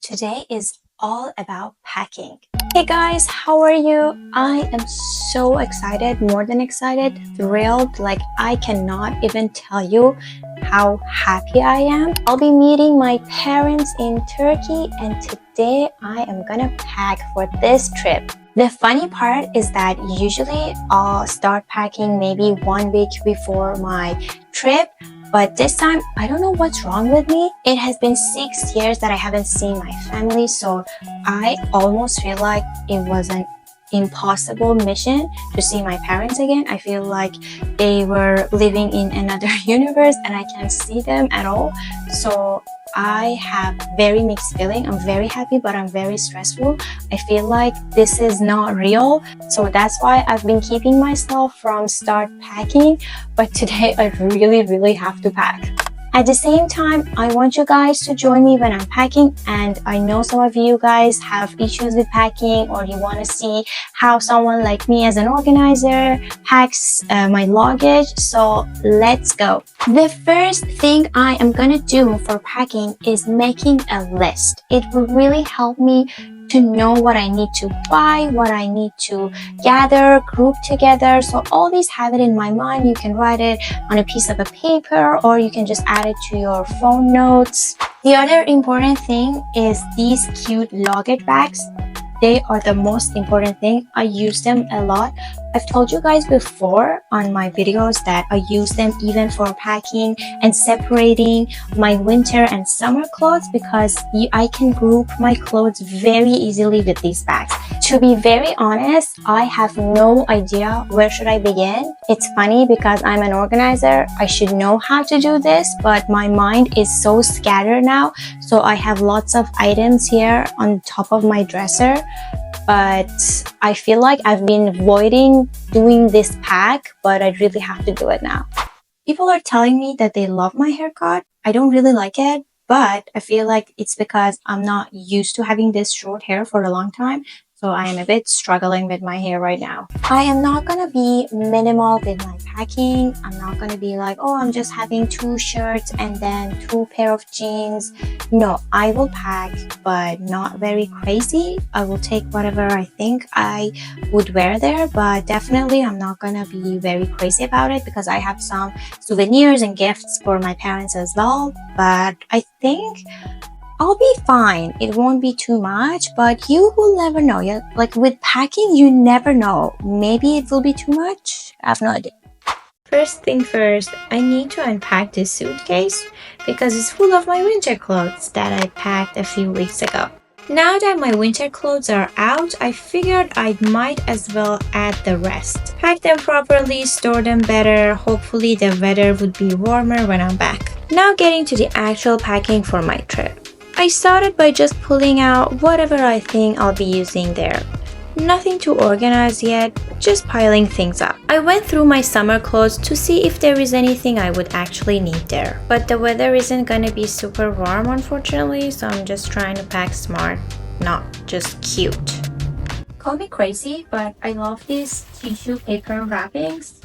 Today is all about packing. Hey guys, how are you? I am so excited, more than excited, thrilled. Like I cannot even tell you how happy I am. I'll be meeting my parents in Turkey and today I am gonna pack for this trip. The funny part is that usually I'll start packing maybe 1 week before my trip. But this time, I don't know what's wrong with me. It has been 6 years that I haven't seen my family, so I almost feel like it was an impossible mission to see my parents again. I feel like they were living in another universe and I can't see them at all. So I have very mixed feeling. I'm very happy, but I'm very stressful. I feel like this is not real. So that's why I've been keeping myself from start packing. But today I really have to pack. At the same time, I want you guys to join me when I'm packing, and I know some of you guys have issues with packing or you want to see how someone like me as an organizer packs my luggage. So let's go. The first thing I am gonna do for packing is making a list. It will really help me to know what I need to buy, what I need to gather, group together. So all these have it in my mind. You can write it on a piece of a paper or you can just add it to your phone notes. The other important thing is these cute luggage bags. They are the most important thing. I use them a lot. I've told you guys before on my videos that I use them even for packing and separating my winter and summer clothes because I can group my clothes very easily with these bags. To be very honest, I have no idea where should I begin. It's funny because I'm an organizer. I should know how to do this, but my mind is so scattered now. So I have lots of items here on top of my dresser. But I feel like I've been avoiding doing this pack, but I really have to do it now. People are telling me that they love my haircut. I don't really like it, but I feel like it's because I'm not used to having this short hair for a long time. So I am a bit struggling with my hair right now. I am not gonna be minimal with my packing. I'm not gonna be like, oh, I'm just having 2 shirts and then 2 pair of jeans. No, I will pack, but not very crazy. I will take whatever I think I would wear there, but definitely I'm not gonna be very crazy about it because I have some souvenirs and gifts for my parents as well. But I think I'll be fine. It won't be too much, but you will never know. Yeah, like with packing, you never know. Maybe it will be too much. I have no idea. First thing first, I need to unpack this suitcase because it's full of my winter clothes that I packed a few weeks ago. Now that my winter clothes are out, I figured I might as well add the rest. Pack them properly, store them better. Hopefully the weather would be warmer when I'm back. Now getting to the actual packing for my trip. I started by just pulling out whatever I think I'll be using there. Nothing too organized yet, just piling things up. I went through my summer clothes to see if there is anything I would actually need there. But the weather isn't gonna be super warm unfortunately, so I'm just trying to pack smart, not just cute. Call me crazy, but I love these tissue paper wrappings.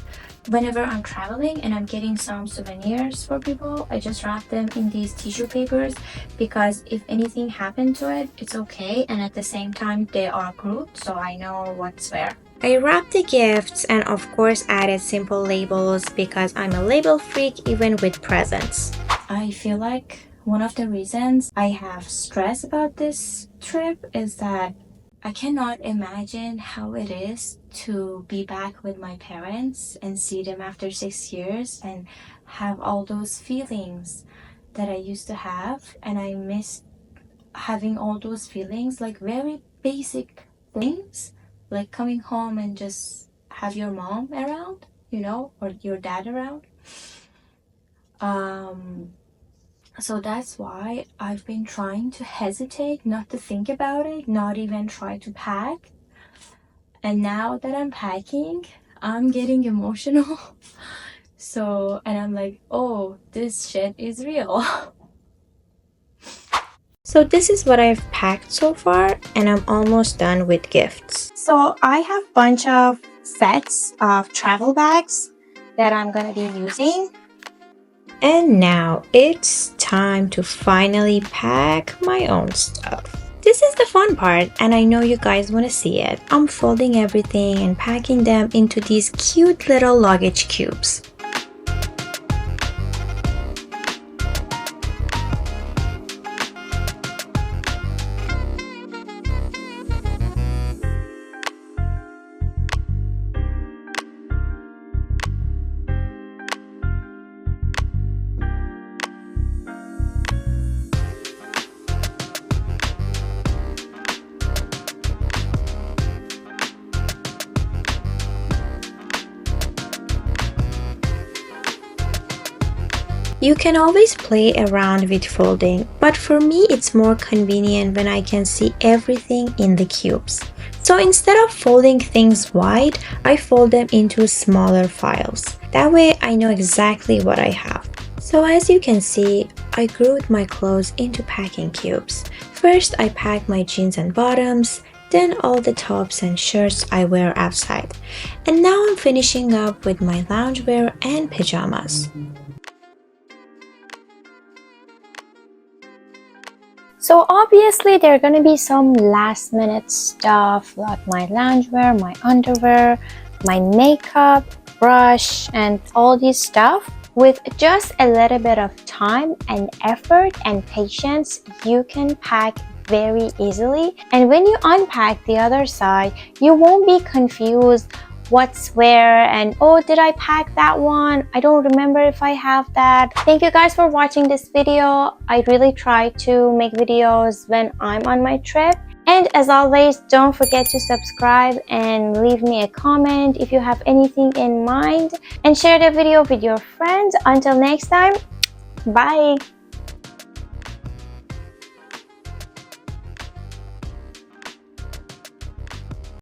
Whenever I'm traveling and I'm getting some souvenirs for people, I just wrap them in these tissue papers because if anything happened to it, it's okay, and at the same time they are grouped so I know what's where. I wrapped the gifts and of course added simple labels because I'm a label freak even with presents. I feel like one of the reasons I have stress about this trip is that I cannot imagine how it is to be back with my parents and see them after 6 years and have all those feelings that I used to have, and I miss having all those feelings, like very basic things like coming home and just have your mom around, you know, or your dad around. So that's why I've been trying to hesitate, not to think about it, not even try to pack. And now that I'm packing, I'm getting emotional. And I'm like, oh, this shit is real. So this is what I've packed so far, and I'm almost done with gifts. So I have a bunch of sets of travel bags that I'm gonna be using. And now it's time to finally pack my own stuff. This is the fun part, and I know you guys want to see it. I'm folding everything and packing them into these cute little luggage cubes. You can always play around with folding, but for me it's more convenient when I can see everything in the cubes. So instead of folding things wide, I fold them into smaller files. That way I know exactly what I have. So as you can see, I grouped my clothes into packing cubes. First I pack my jeans and bottoms, then all the tops and shirts I wear outside. And now I'm finishing up with my loungewear and pajamas. So obviously there are going to be some last minute stuff like my loungewear, my underwear, my makeup, brush, and all this stuff. With just a little bit of time and effort and patience, you can pack very easily. And when you unpack the other side, you won't be confused what's where and oh, did I pack that one? I don't remember if I have that. Thank you guys for watching this video. I really try to make videos when I'm on my trip. And as always, don't forget to subscribe and leave me a comment if you have anything in mind, and share the video with your friends. Until next time, bye.